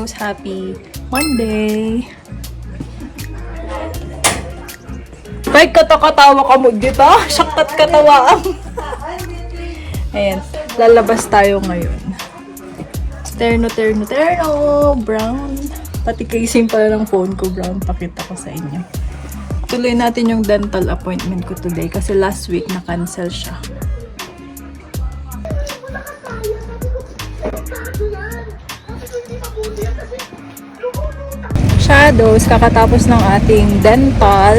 Shadows, happy Monday! Bay, katakatawa ka mo dito. Saktat katawaan. Ayan, lalabas tayo ngayon. Terno, brown. Pati casing pala ng phone ko, brown. Pakita ko sa inyo. Tuloy natin yung dental appointment ko today kasi last week na-cancel siya. Shadows, kakatapos ng ating dental.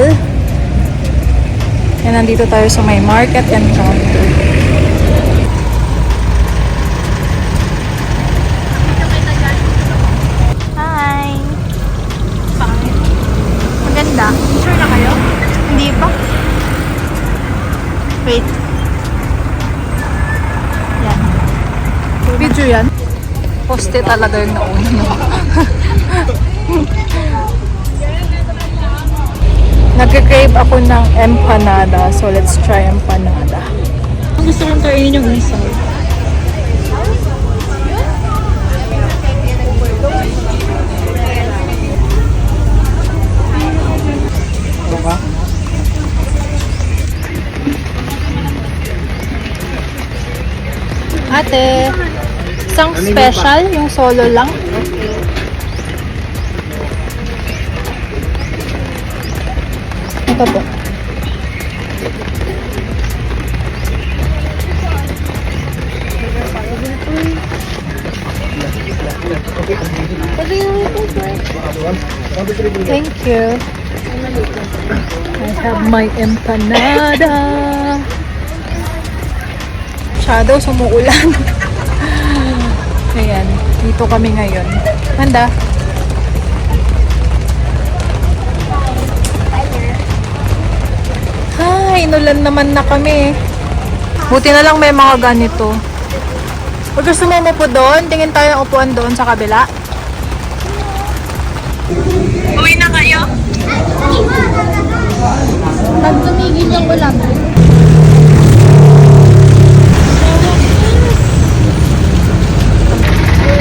And nandito tayo sa may market and counter. Hi! Maganda. Sure na kayo? Hindi pa? Wait. Yan. Video yan? Poste talaga yung nauna. Nagka-crave ako ng empanada. So, let's try empanada. Gusto kong kainin yung isaw. Ate, isang special, yung solo lang. Ito po. Thank you. I have my empanada. Shadow, sumuulan. Ayan, dito kami ngayon. Handa. Inulan naman na kami. Buti na lang may mga ganito. Pag gusto mo po doon, tingin tayo ng upuan doon sa kabila. Uwi na kayo? Pag tumigil yung ulam.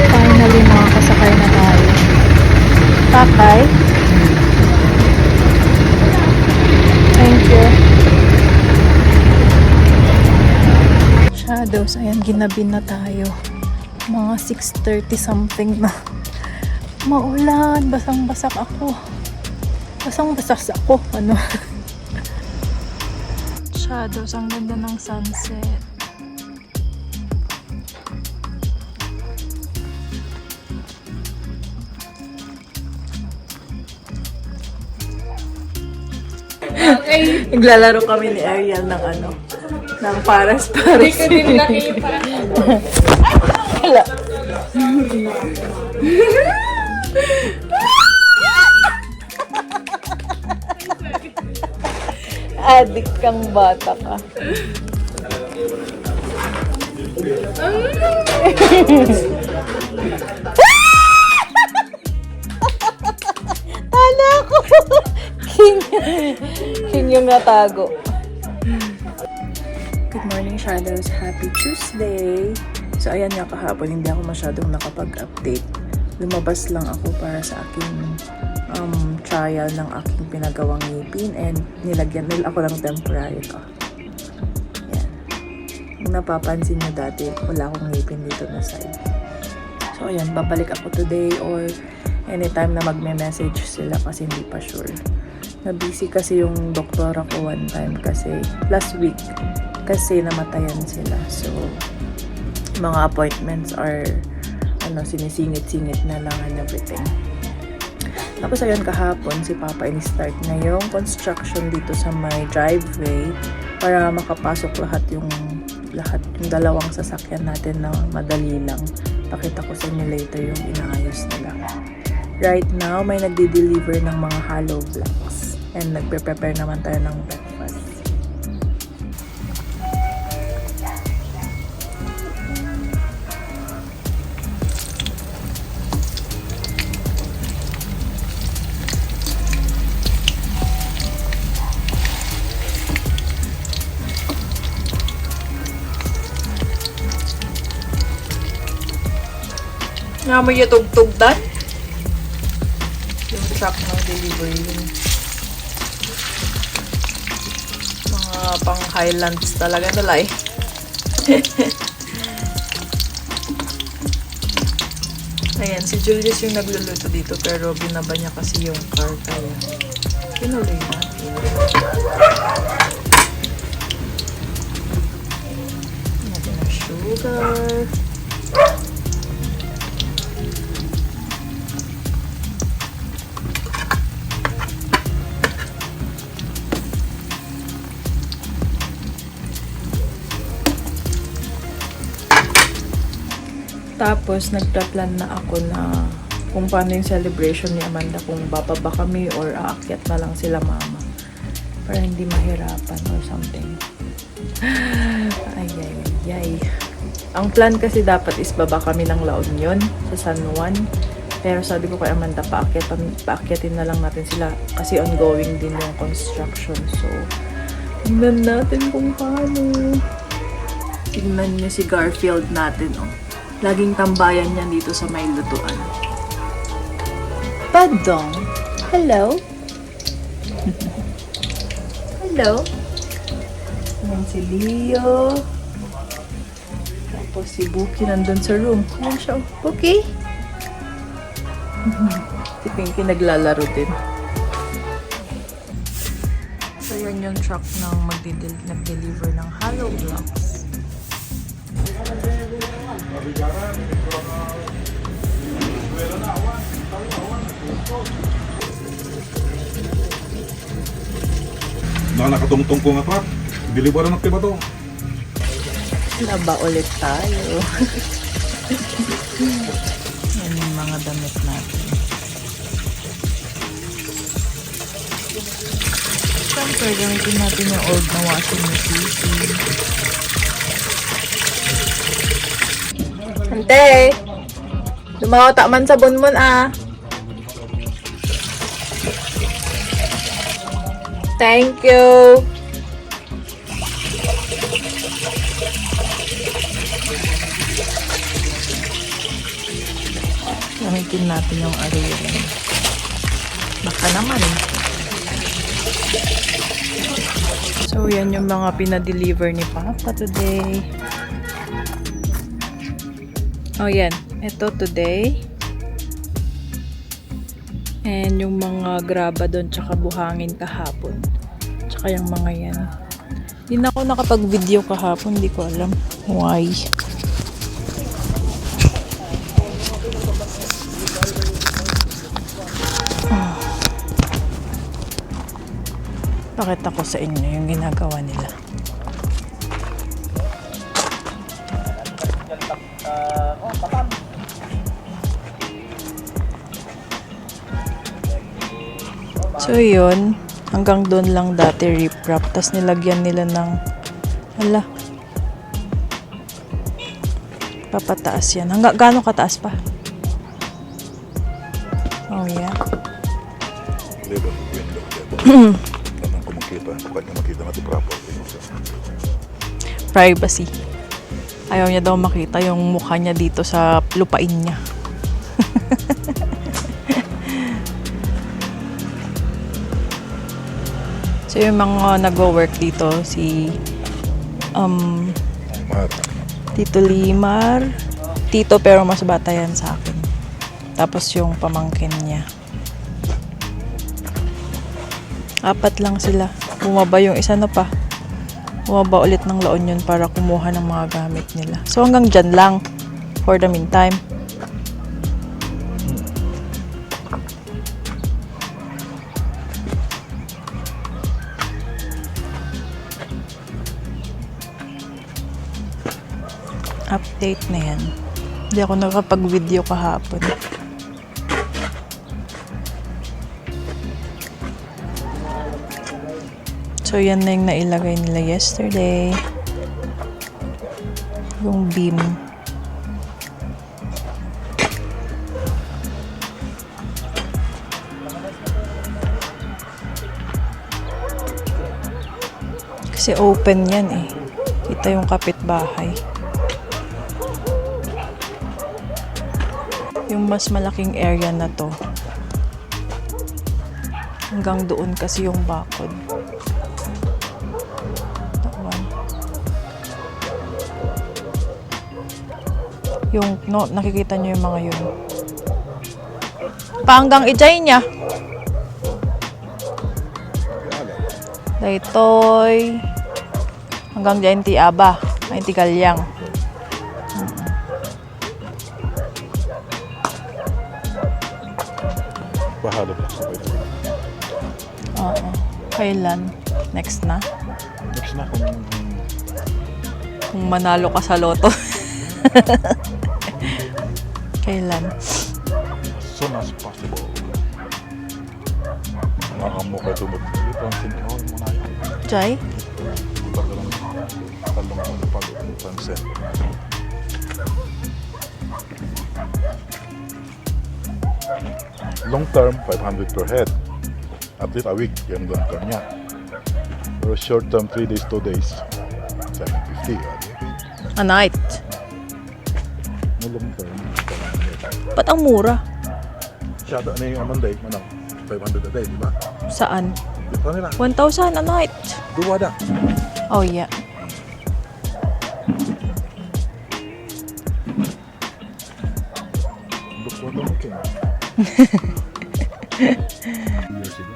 Finally, makakasakay na tayo. Tatay. Thank you. Shadows, ayan, ginabi na tayo. Mga 6:30 something na. Maulan, basang-basak ako. Basang-basak ako, ano. Shadows, ang ganda ng sunset. Okay. Naglalaro kami ni Ariel ng ano, ng paras-paras. Wala. Adik kang bata ka. Tala ko. King yung natago. Good morning, Shadows. Happy Tuesday! So, ayan nga kahapon, hindi ako masyadong nakapag-update. Lumabas lang ako para sa aking trial ng aking pinagawang ngipin and nilagyan nila ako ng temporary ko. Ayan. Kung napapansin nyo dati, wala akong ngipin dito na side. So, ayan, babalik ako today or anytime na magme-message sila kasi hindi pa sure. Na-busy kasi yung doktora ko one time kasi last week kasi namatayan sila. So, mga appointments are sinisingit-singit na lang and everything. Tapos ayun, kahapon si Papa ini-start na yung construction dito sa my driveway para makapasok yung dalawang sasakyan natin na madali lang. Pakita ko sa inyo later yung inaayos nila. Right now, may nagde-deliver ng mga hollow blocks and nagpe-prepare naman tayo ng breakfast. Nga mo yung tugtugdan? truck ng delivery yun. Mga pang Highlands talaga nila eh. Ayan, si Julius yung nagluluto dito pero binaba niya kasi yung car kaya pinuloy natin. Natin ang sugar. Tapos, nagplan na ako na kung paano yung celebration ni Amanda, kung bababa kami or aakyat na lang sila mama. Para hindi mahirapan or something. Ay. Ang plan kasi dapat is baba kami ng La Union sa San Juan. Pero sabi ko kay Amanda, paakyatin na lang natin sila kasi ongoing din yung construction. So, tingnan natin kung paano. Tingnan niyo si Garfield natin, oh. Laging tambayan niya dito sa may lutuan. Padong! Hello? Hello? Ayan si Leo. Tapos si Buki nandun sa room. Ayan siya. Buki? Si Pinky naglalaro din. So yan yung truck ng nag-deliver ng Hollow Blocks. Nakatungtong ko nga pa. Deliver na ba to? Laba ulit tayo. Yan yung mga damit natin. Siyempre, gamitin natin yung old na washing machine. Ante! Lumawa man sa bunmon ah. Thank you. Gamitin natin yung aririn. Baka naman. So, yan yung mga pinadeliver ni Papa today. Oh, yan. Ito today. And yung mga graba doon, tsaka buhangin kahapon. Tsaka yung mga yan. Hindi na ako nakapag-video kahapon. Hindi ko alam why. Pakita ko sa inyo yung ginagawa nila. So yun, hanggang doon lang dati rip-wrap. Tapos nilagyan nila ng papataas yan. Hanggang gaano kataas pa? Oh yeah. Privacy. Ayaw niya daw makita yung mukha niya dito sa lupain niya. So yung mga nagwo-work dito, si Tito Limar, Tito pero mas bata yan sa akin. Tapos yung pamangkin niya. 4 lang sila. Bumaba yung isa na pa. Bumaba ulit ng La Union para kumuha ng mga gamit nila. So hanggang dyan lang for the meantime. Update na yan. Hindi ako nakapag-video kahapon. So, yan na yung nailagay nila yesterday. Yung beam. Kasi open yan eh. Kita yung kapitbahay. Yung mas malaking area na to, Hanggang doon kasi yung bakod. That one. Yung, no, nakikita nyo yung mga yun. Panggang ijay niya. Daytoy. Hanggang dyan ti aba. Ay ti galyang. Bahalo blocks na pwede. Oo. Kailan? Next na? Next na Kung manalo ka sa loto. Kailan? as soon as possible. Nakamo kayo tumot. Pansin ko muna yun. Jai? Talong pag-pansin. Long term, 500 per head. At least a week, yan long term niya. Pero short term, 3 days, 2 days, 750. A night. No long term, Ba't ang mura? siya ano yung Monday, manang 500 a day, di ba? Saan? Dito nila, 1,000 a night. duwa na. Oh, yeah. Dukwa na mungkin. Years ago.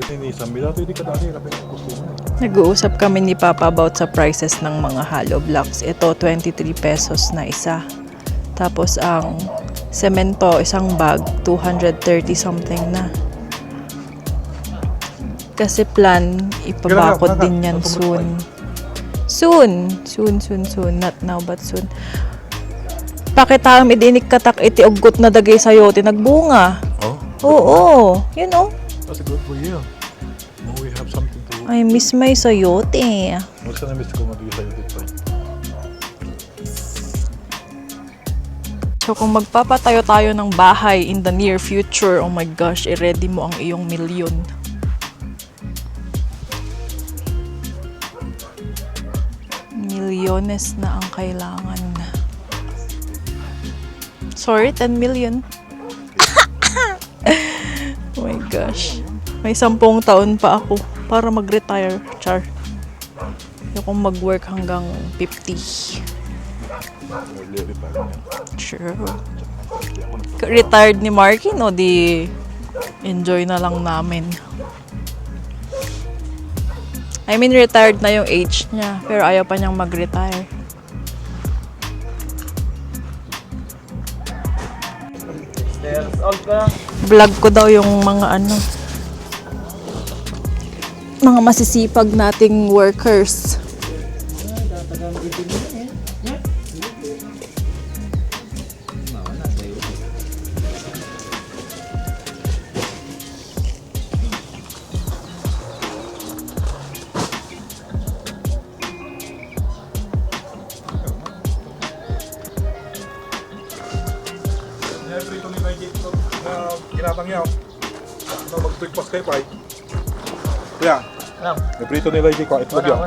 Ini sambil itu di kadali rapi kusuma. Nag-uusap kami ni Papa about sa prices ng mga hollow blocks. Ito, 23 pesos na isa. Tapos ang semento, isang bag, 230 something na. Kasi plan, ipabakod din yan soon. Soon. Not now, but soon. Pakitami dinik katak iti ugot na dagay sayo, tinagbunga. Oh, Oo, you know. that's good for you. Now we have something to. I miss my sayote. What's gonna miss ko madi sa'yo dito? So kung magpapatayo tayo ng bahay in the near future, oh my gosh, i-ready mo ang iyong milyon. Milyones na ang kailangan. Sorry, 10 million. Oh my gosh. May 10 taon pa ako para mag-retire. Char. Ayokong mag-work hanggang 50. Early pa rin yan. Sure. Retired ni Marky, no? Di enjoy na lang namin. I mean, retired na yung age niya. Pero ayaw pa niyang mag-retire. Vlog ko daw yung mga mga masisipag nating workers. Prito ni Nike ito na ginatang yaw. Ano mag-breakfast kayo pa eh. Kuya, may prito ni Nike ko. Itlog yaw.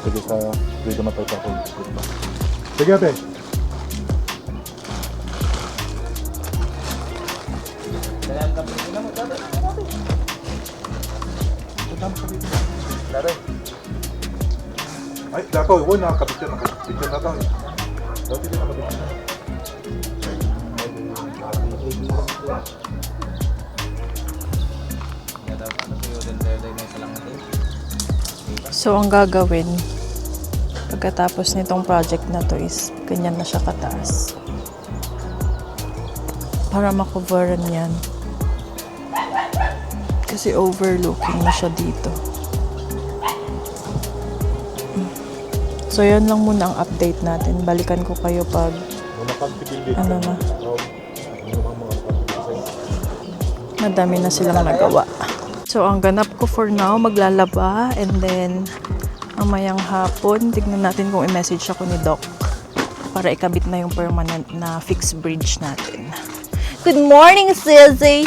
Sige sa prito na tayo pa. Sige ate. Ay, dato, iwan na. Kapityan na tayo. Dati din nakapityan na. So, ang gagawin pagkatapos nitong project na to is ganyan na siya kataas. Para makoveran yan. Kasi overlooking na siya dito. So, yan lang muna ang update natin. Balikan ko kayo pag ano na. Madami na silang nagawa. So, ang ganap ko for now, maglalaba. And then, mamayang hapon, tignan natin kung i-message ako ni Doc para ikabit na yung permanent na fixed bridge natin. Good morning, Sissy!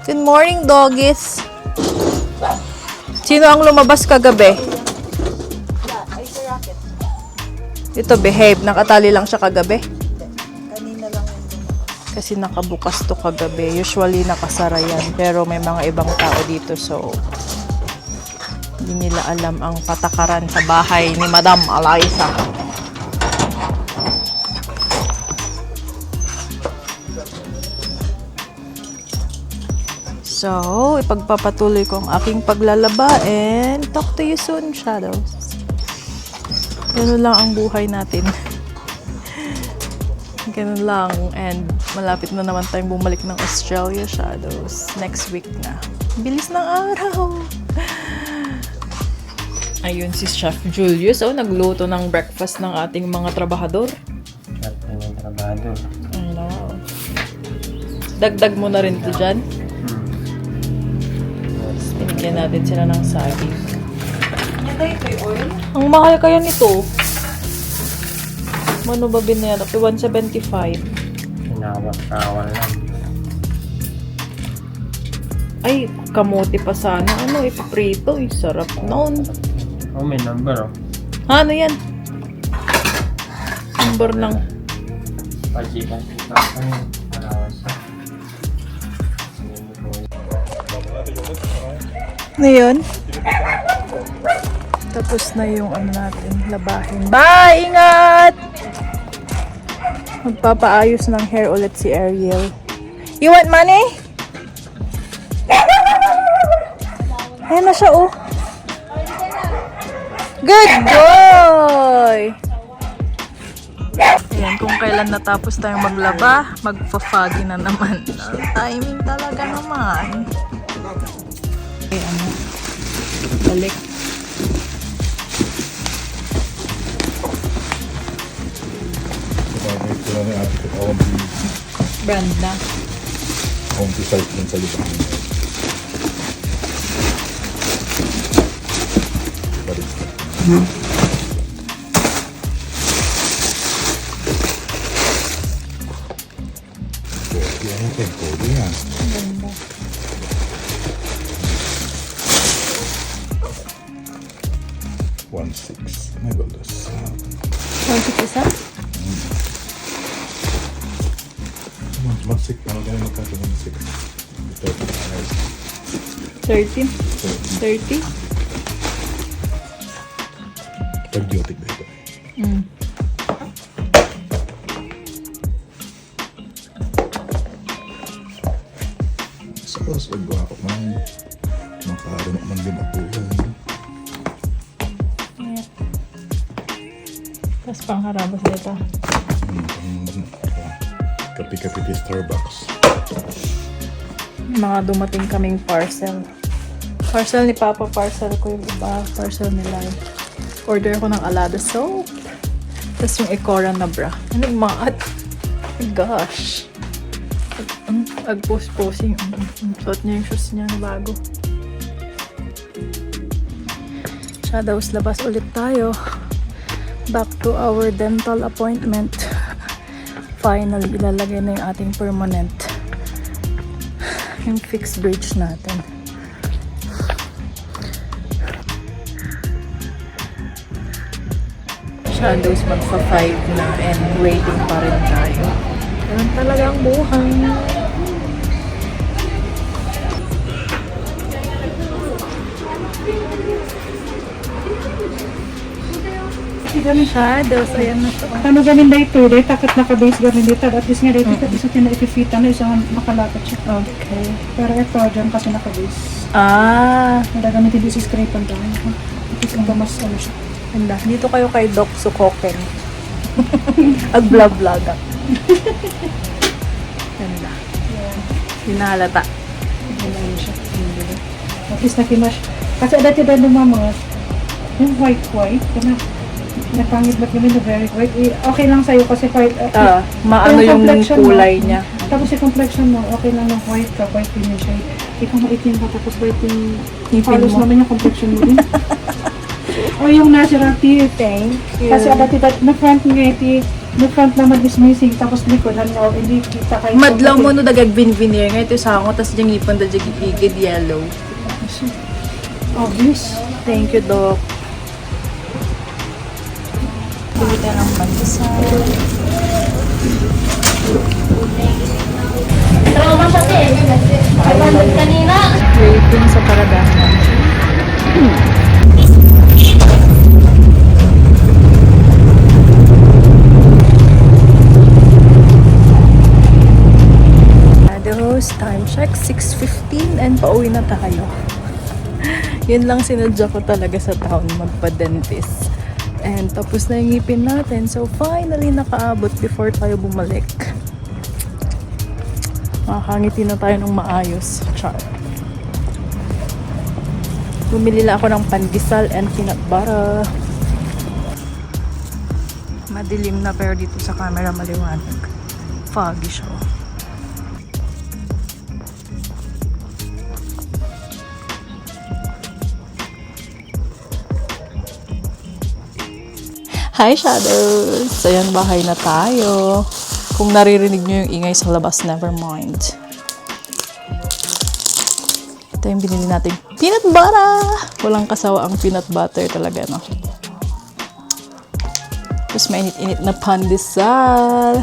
Good morning, doggies! Sino ang lumabas kagabi? Ito, behave. Nakatali lang siya kagabi. Kanina lang yung lumakas. Kasi nakabukas to kagabi. Usually nakasara yan. Pero may mga ibang tao dito. So, hindi nila alam ang patakaran sa bahay ni Madam Eliza. So, ipagpapatuloy ko ang aking paglalaba and talk to you soon, Shadows. Ganun lang ang buhay natin. Ganun lang. And malapit na naman tayong bumalik ng Australia, Shadows. Next week na. Bilis ng araw. Ayun si Chef Julius. Oh, nagluto ng breakfast ng ating mga trabahador. Yung trabaho. Ano? Dagdag mo na rin ito dyan. Binigyan natin sila ng saging. Ang mahal kaya nito. Ano ba binayan? 175. Pinawak-kawal lang. Ay, kamote pa sana. Ano, ipaprito. Sarap noon. Oh, may number oh. Ha, ano yan? Number ng... Pajikan ito. Alawas. Ano yun? Tapos na yung ano natin, labahin. Bye! Ingat! Magpapaayos ng hair ulit si Ariel. You want money? Ayan na siya, oh. Good boy! Ayan, kung kailan natapos tayong maglaba, magpa-foggy na naman. Timing talaga naman. Okay, ano? Balik. Ito na yung ate ko. Brand na. Konti site lang sa libang. Barista. Yan ito. Kodi yan. Ganda. $1.6. My goodness. 150 isa? $1.6. Parang ganun magkakaroon ng $1.6. 30? 30? Pag-duty ba ito? Suppose pag ako man, makaroon man din ako yan. Yeah. Tapos pangharabas dito. Kapi-kapi di Starbucks. Mga dumating kaming parcel. Parcel ni Papa, parcel ko yung iba. Parcel nila. Order ko ng Alada soap. Tapos yung Ecora na bra. Ano yung maat? Oh my gosh. Ag-post-posing. Suot niya yung shoes niya na bago. Shadows, labas ulit tayo. Back to our dental appointment. Finally, ilalagay na yung ating permanent. Yung fixed bridge natin. Shadows magpa-5 na and waiting pa rin tayo. Ganun talaga ang buhay. Shadows, ayan na to. Ano gamin na ito? Dahil takot naka-base gamin dito. At least nga dito, isa siya na ipifita na isang makalapit siya. Okay. Pero ito, dyan kasi naka-base. Ah, Nagagamit din si scrape ang dami. At least ang mas ano siya. ganda. Dito kayo kay Doc Sukoken. Ag-vlog-vlog. Ganda. Hinahalata. Ano siya. At least nakimash. Kasi dati dahil mga yung white-white, napangit ba't namin na very white. Okay lang sa'yo kasi white. Maano yung complexion kulay mo, niya. Tapos yung complexion mo, okay lang ng white ka, white din yung shade. Ikaw maitim ka, tapos white yung Ngipin halos mo. naman yung complexion mo din. O yung natural teeth. Thank you. Kasi dati na front ngiti, na front naman is missing, tapos likod, ano, hindi kita kayo. Madlaw mo no dagag binvinir nga ito sa ako, tas diyang ipon da diyang igid yellow. Obvious. Thank you, Doc. tayo ng pandesal. Trauma siya eh. 500 kanina. Waiting sa paradahan. Ados, time check, 6:15 and pauwi na tayo. Yun lang sinadya ko talaga sa town, magpa-dentist. And tapos na yung ngipin natin. So finally nakaabot before tayo bumalik. Makakangiti na tayo ng maayos. Char. Bumili lang ako ng pandesal and peanut butter. Madilim na pero dito sa camera maliwanag. Foggy siya. Hi Shadows! Ayan, bahay na tayo. Kung naririnig nyo yung ingay sa labas, never mind. Ito yung binili natin. Peanut butter! Walang kasawa ang peanut butter talaga, no? Tapos mainit-init na pandesal.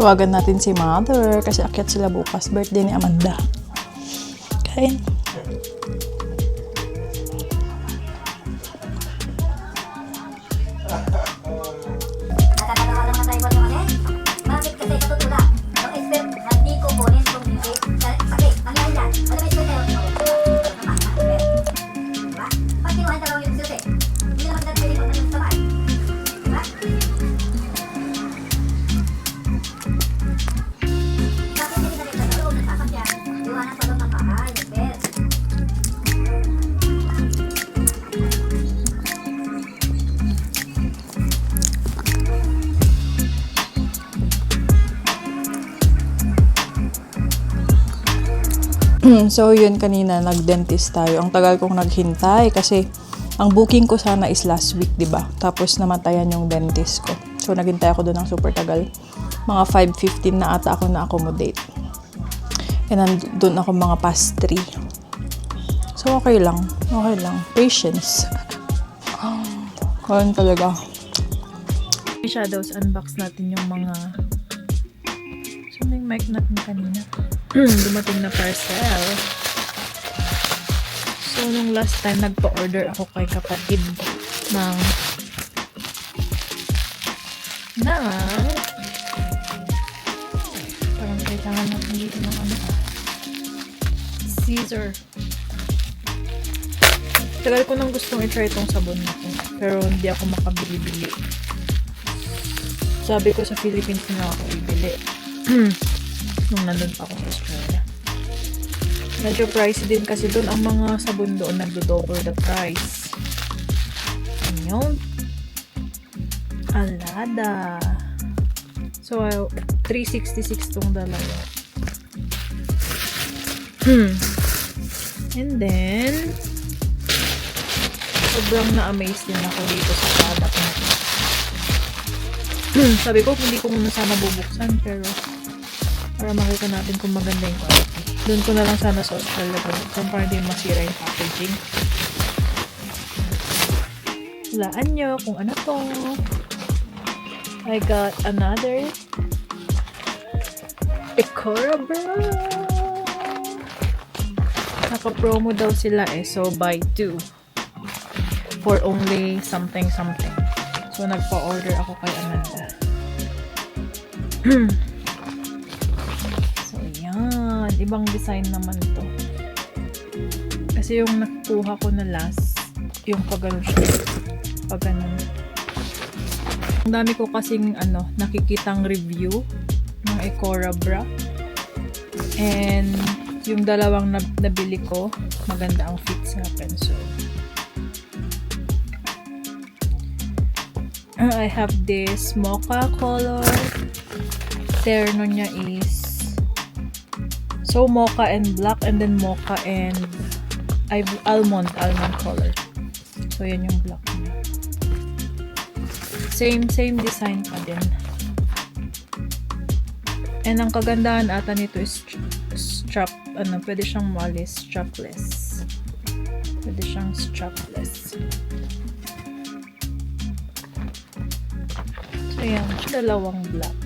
Tawagan natin si Mother kasi akyat sila bukas. Birthday ni Amanda. Kain. Nakakatawa naman tayo ba ito kasi? Bakit kasi katutulak? Ang expert, hindi ko kunin kung hindi. Sakit, ang yan yan. Ano ba expert kayo? Diba? Pag kinuha yung dalawang yung susi, hindi naman natin pwede kung anong sabay. Diba? Bakit hindi ka dito sa loob? Nagkakasya. Iwanan sa loob ng bahay. Expert. So yun, kanina nag-dentist tayo. Ang tagal kong naghintay kasi ang booking ko sana is last week, 'di ba? Tapos namatayan yung dentist ko. So naghintay ako doon ng super tagal. Mga 5:15 na ata ako na-accommodate. And nandun ako mga past 3. So okay lang. Okay lang. Patience. Kaya talaga. Shadows, unbox natin yung mga... Saan yung mic natin kanina? Dumating na parcel. So, nung last time, nagpa-order ako kay kapatid ng parang kailangan natin dito ng ano, Caesar. Tagal ko nang gustong i-try itong sabon na to, pero hindi ako makabili-bili. Sabi ko sa Philippines na ako ibili. Nung nandun pa ako sa Australia. Medyo pricey din kasi doon. Ang mga sabon doon nagdo-double the price. Ayun. Alada. So, 366 tong dalawa. And then, sobrang na-amaze din ako dito sa product na ito. Sabi ko, hindi ko muna sana bubuksan, pero para makita natin kung maganda yung quality. Doon ko na lang sana sa Australia bubuksan para hindi masira yung packaging. Hulaan nyo kung ano to. I got another Ecorabra. Naka-promo daw sila eh, so buy 2 for only something. So nagpa-order ako kay Amanda. So yan, ibang design naman to. Kasi yung nakuha ko na last, yung pagano siya, pagano. Ang dami ko kasing nakikitang review ng Ecorabra. And yung dalawang nabili ko, maganda ang fit sa akin. So I have this mocha color. Terno niya is so mocha and black, and then mocha and almond color. So yan yung black niya. Same design pa din. And ang kagandahan ata nito is strap, pwede siyang malis, strapless. Pwede siyang strapless. So yan, dalawang black.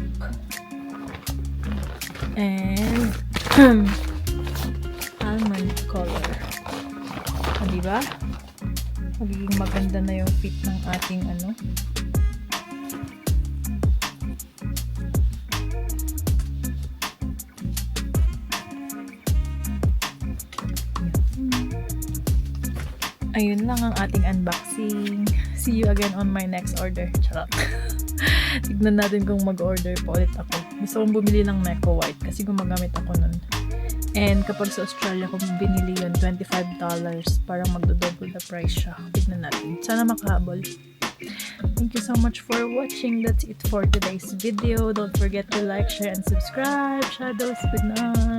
And almond color. Diba? Magiging maganda na yung fit ng ating Ayun lang ang ating unboxing. See you again on my next order. Charot. Tignan natin kung mag-order pa ulit ako. Gusto kong bumili ng Neko White kasi gumagamit ako nun. And kapag sa Australia ko binili yun, $25. Parang magdo-double the price siya. Tignan natin. Sana makahabol. Thank you so much for watching. That's it for today's video. Don't forget to like, share, and subscribe. Shadows, good night.